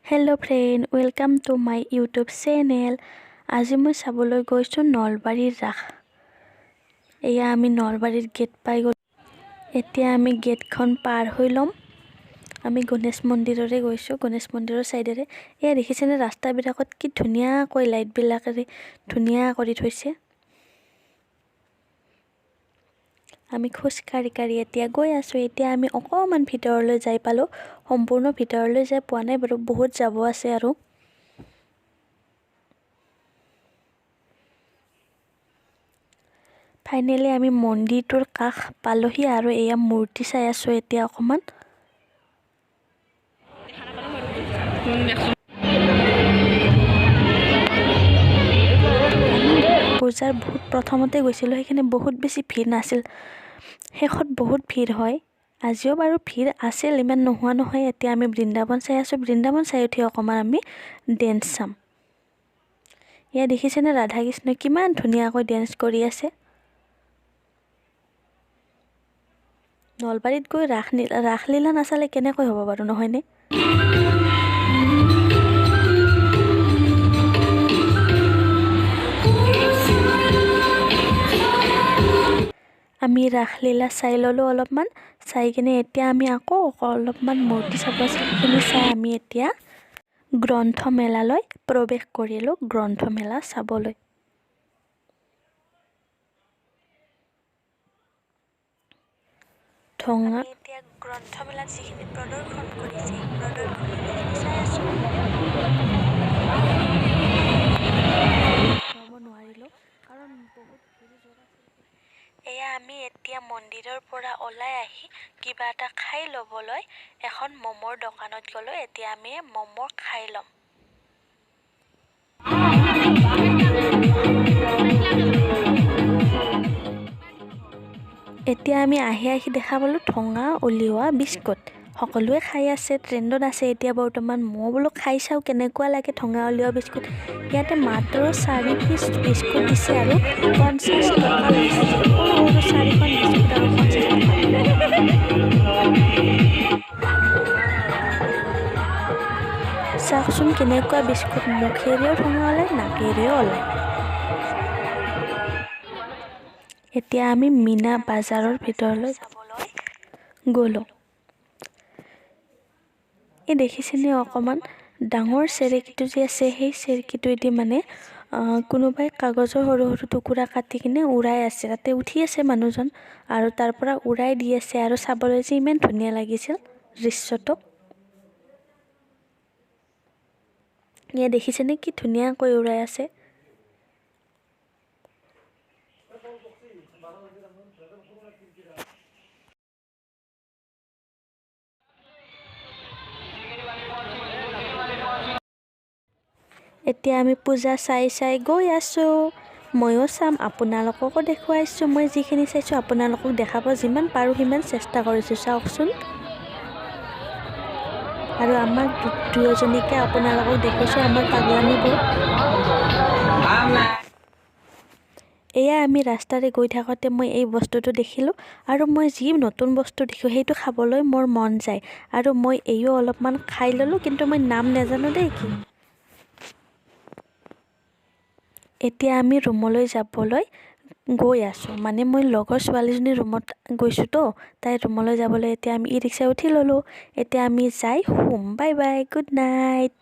Hello' friend, welcome to my YouTube channel. আজি মই চাবলৈ গৈছোঁ নলবাৰীৰ ৰাস। এয়া আমি নলবাৰীৰ গেট পাই গ'লোঁ। এতিয়া আমি গেটখন পাৰ হৈ ল'ম। আমি গণেশ মন্দিৰৰে গৈছোঁ, গণেশ মন্দিৰৰ ছাইডেৰে। এয়া দেখিছেনে ৰাস্তাবিলাকত কি ধুনীয়াকৈ লাইটবিলাকেৰে ধুনীয়া কৰি থৈছে। আমি খোজকাঢ়ি এতিয়া গৈ আছোঁ। এতিয়া আমি অকণমান ভিতৰলৈ যাই পালোঁ। সম্পূৰ্ণ ভিতৰলৈ যাই পোৱা নাই বাৰু, বহুত যাব আছে আৰু। ফাইনেলি আমি মন্দিৰটোৰ কাষ পালোহি আৰু এয়া মূৰ্তি চাই আছোঁ এতিয়া অকণমান। পূজাৰ বহুত প্ৰথমতে গৈছিলোঁ, সেইখিনি বহুত বেছি ভিৰ নাছিল। শেষত বহুত ভিৰ হয়। আজিও বাৰু ভিৰ আছিল, ইমান নোহোৱা নহয়। এতিয়া আমি বৃন্দাবন চাই আছোঁ। বৃন্দাবন চাই উঠি অকণমান আমি ডেন্স চাম। এয়া দেখিছেনে ৰাধা কৃষ্ণই কিমান ধুনীয়াকৈ ডেন্স কৰি আছে। নলবাৰীত গৈ ৰাসলীলা নাচালে কেনেকৈ হ'ব বাৰু, নহয়নে? আমি ৰাসলীলা চাই ল'লোঁ অলপমান। চাই কিনে এতিয়া আমি আকৌ অলপমান মূৰ্তি চাব আছিল, সেইখিনি চাই আমি এতিয়া গ্ৰন্থমেলালৈ প্ৰৱেশ কৰিলোঁ, গ্ৰন্থমেলা চাবলৈ। এতিয়া গ্ৰন্থমেলাত যিখিনি প্ৰদৰ্শন কৰিছে, এই প্ৰদৰ্শনীখিনি আমি চাই আছোঁ। যাব নোৱাৰিলোঁ কাৰণ বহুত ভিৰ জোৰ আছিল। এয়া আমি এতিয়া মন্দিৰৰ পৰা ওলাই আহি কিবা এটা খাই ল'বলৈ এখন ম'মৰ দোকানত গ'লোঁ। এতিয়া আমি ম'ম' খাই ল'ম। এতিয়া আমি আহি দেখা পালোঁ ঠোঙা উলিওৱা বিস্কুট। সকলোৱে খাই আছে, ট্ৰেণ্ডত আছে এতিয়া বৰ্তমান। মই বোলো খাই চাওঁ কেনেকুৱা লাগে ঠোঙা উলিওৱা বিস্কুট। ইয়াতে মাত্ৰ 4 পিচ বিস্কুট দিছে আৰু 50 টকা লৈছে। সৰু সৰু 4খন বিস্কুট আৰু 50 টকা। চাওকচোন কেনেকুৱা বিস্কুট, মুখেৰেও ঠোঙা ওলায়, নাকেৰেও ওলায়। এতিয়া আমি মীনা বাজাৰৰ ভিতৰলৈ যাবলৈ গ'লোঁ। এই দেখিছেনে অকণমান ডাঙৰ চেৰেকীটো যে আছে, সেই চেৰেকীটোৱেদি মানে কোনোবাই কাগজৰ সৰু সৰু টুকুৰা কাটি কিনে উৰাই আছে। তাতে উঠি আছে মানুহজন আৰু তাৰ পৰা উৰাই দি আছে আৰু চাবলৈ যে ইমান ধুনীয়া লাগিছিল দৃশ্যটো। এয়া দেখিছেনে কি ধুনীয়াকৈ উৰাই আছে। এতিয়া আমি পূজা চাই গৈ আছোঁ। ময়ো চাম, আপোনালোককো দেখুৱাইছোঁ। মই যিখিনি চাইছোঁ আপোনালোকক দেখাব যিমান পাৰোঁ সিমান চেষ্টা কৰিছোঁ। চাওকচোন, আৰু আমাক দুয়োজনীকে আপোনালোকক দেখুৱাইছোঁ আমাৰ পাগলামিবোৰ। এয়া আমি ৰাস্তাৰে গৈ থাকোঁতে মই এই বস্তুটো দেখিলোঁ আৰু মই যি নতুন বস্তু দেখোঁ সেইটো খাবলৈ মোৰ মন যায় আৰু মই এইও অলপমান খাই ল'লোঁ, কিন্তু মই নাম নাজানো দেই কি। এতিয়া আমি ৰুমলৈ যাবলৈ গৈ আছোঁ, মানে মই লগৰ ছোৱালীজনীৰ ৰুমত গৈছোঁ তো, তাইৰ ৰুমলৈ যাবলৈ এতিয়া আমি ই ৰিক্সা উঠি ল'লোঁ। এতিয়া আমি যাই শুম। Bye bye, good night.